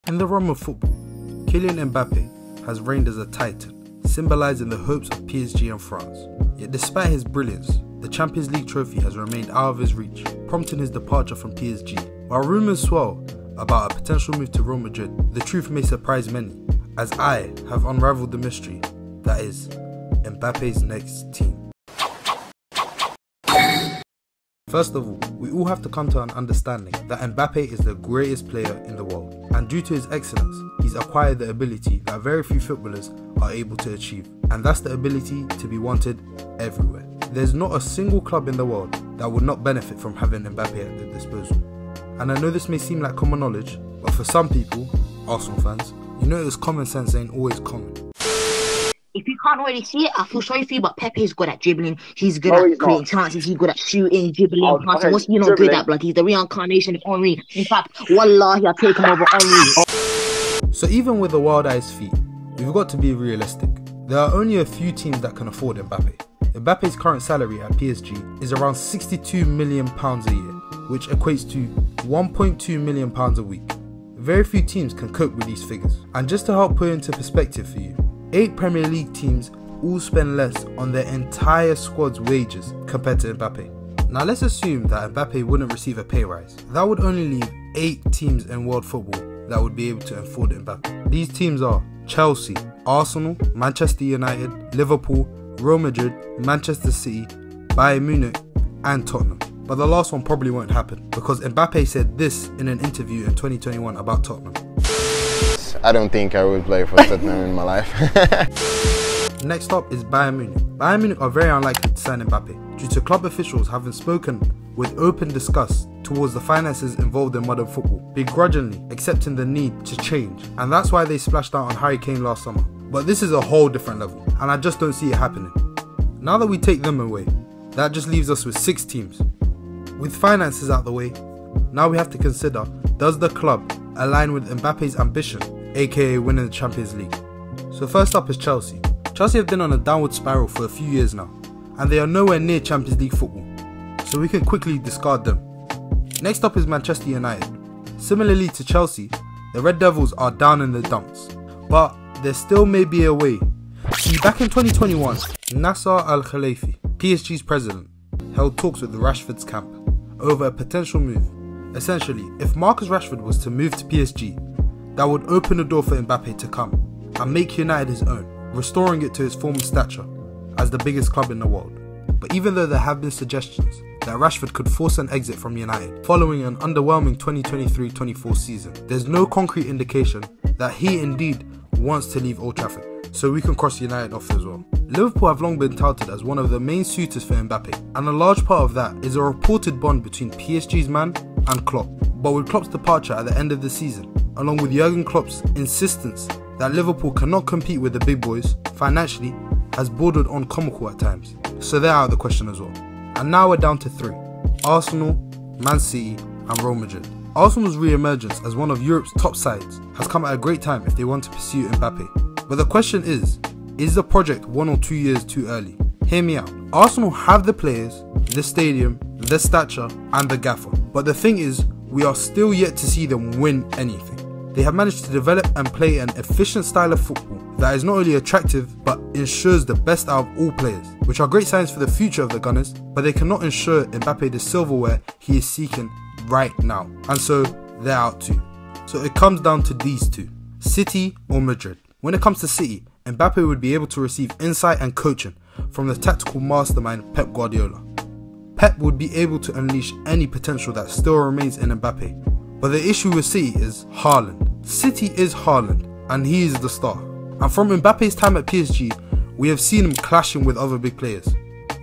In the realm of football, Kylian Mbappe has reigned as a titan, symbolising the hopes of PSG and France. Yet despite his brilliance, the Champions League trophy has remained out of his reach, prompting his departure from PSG. While rumours swell about a potential move to Real Madrid, the truth may surprise many, as I have unravelled the mystery that is Mbappe's next team. First of all, we all have to come to an understanding that Mbappe is the greatest player in the world, and due to his excellence, he's acquired the ability that very few footballers are able to achieve, and that's the ability to be wanted everywhere. There's not a single club in the world that would not benefit from having Mbappe at their disposal. And I know this may seem like common knowledge, but for some people, Arsenal fans, you know it's common sense ain't always common. If you can't already see it, I feel sorry for you, but Pepe is good at dribbling. He's good at creating chances. He's good at shooting, dribbling, passing. What's he not good at, blood? He's the reincarnation of Henry. In fact, wallahi, I'll take him over Henry. So even with the wild-eyed feet, we've got to be realistic. There are only a few teams that can afford Mbappe. Mbappe's current salary at PSG is around £62 million a year, which equates to £1.2 million a week. Very few teams can cope with these figures. And just to help put into perspective for you, 8 Premier League teams all spend less on their entire squad's wages compared to Mbappe. Now let's assume that Mbappe wouldn't receive a pay rise. That would only leave 8 teams in world football that would be able to afford Mbappe. These teams are Chelsea, Arsenal, Manchester United, Liverpool, Real Madrid, Manchester City, Bayern Munich and Tottenham. But the last one probably won't happen because Mbappe said this in an interview in 2021 about Tottenham. I don't think I will play for Tottenham in my life. Next up is Bayern Munich. Bayern Munich are very unlikely to sign Mbappe due to club officials having spoken with open disgust towards the finances involved in modern football, begrudgingly accepting the need to change, and that's why they splashed out on Harry Kane last summer. But this is a whole different level, and I just don't see it happening. Now that we take them away, that just leaves us with 6 teams. With finances out the way, now we have to consider, does the club align with Mbappe's ambition, aka winning the Champions League? So first up is Chelsea. Chelsea have been on a downward spiral for a few years now, and they are nowhere near Champions League football, so we can quickly discard them. Next up is Manchester United. Similarly to Chelsea, the Red Devils are down in the dumps, but there still may be a way. See, back in 2021, Nasser Al-Khelaifi, PSG's president, held talks with Rashford's camp over a potential move. Essentially, if Marcus Rashford was to move to PSG, that would open the door for Mbappe to come and make United his own, restoring it to its former stature as the biggest club in the world. But even though there have been suggestions that Rashford could force an exit from United following an underwhelming 2023-24 season, there's no concrete indication that he indeed wants to leave Old Trafford, so we can cross United off as well. Liverpool have long been touted as one of the main suitors for Mbappe, and a large part of that is a reported bond between PSG's man and Klopp. But with Klopp's departure at the end of the season, along with Jurgen Klopp's insistence that Liverpool cannot compete with the big boys financially, has bordered on comical at times, so they're out of the question as well. And now we're down to 3, Arsenal, Man City and Real Madrid. Arsenal's re-emergence as one of Europe's top sides has come at a great time if they want to pursue Mbappe. But the question is the project 1 or 2 years too early? Hear me out. Arsenal have the players, the stadium, the stature and the gaffer. But the thing is, we are still yet to see them win anything. They have managed to develop and play an efficient style of football that is not only attractive but ensures the best out of all players, which are great signs for the future of the Gunners, but they cannot ensure Mbappe the silverware he is seeking right now, and so they're out too. So it comes down to these two, City or Madrid. When it comes to City, Mbappe would be able to receive insight and coaching from the tactical mastermind Pep Guardiola. Pep would be able to unleash any potential that still remains in Mbappe. But the issue with City is Haaland. City is Haaland, and he is the star. And from Mbappe's time at PSG, we have seen him clashing with other big players.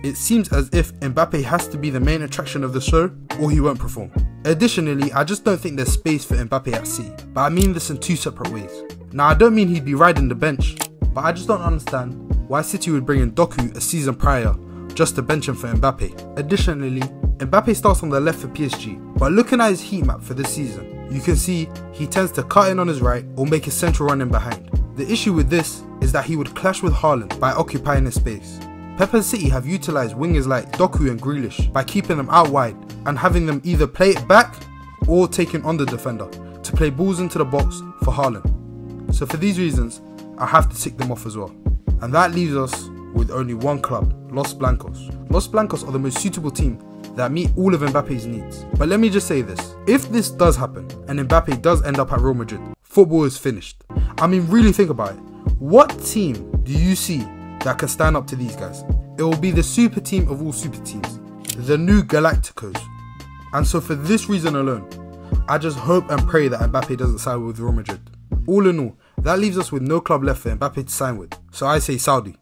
It seems as if Mbappe has to be the main attraction of the show, or he won't perform. Additionally, I just don't think there's space for Mbappe at City, but I mean this in 2 separate ways. Now, I don't mean he'd be riding the bench, but I just don't understand why City would bring in Doku a season prior just to bench him for Mbappe. Additionally, Mbappe starts on the left for PSG, but looking at his heat map for this season, you can see he tends to cut in on his right or make a central run in behind. The issue with this is that he would clash with Haaland by occupying his space. Pep and City have utilised wingers like Doku and Grealish by keeping them out wide and having them either play it back or taking on the defender to play balls into the box for Haaland. So for these reasons, I have to tick them off as well. And that leaves us with only one club, Los Blancos. Los Blancos are the most suitable team that meet all of Mbappe's needs. But let me just say this, if this does happen and Mbappe does end up at Real Madrid, football is finished. I mean, really think about it. What team do you see that can stand up to these guys? It will be the super team of all super teams, the new Galacticos. And so for this reason alone, I just hope and pray that Mbappe doesn't sign with Real Madrid. All in all, that leaves us with no club left for Mbappe to sign with. So I say Saudi.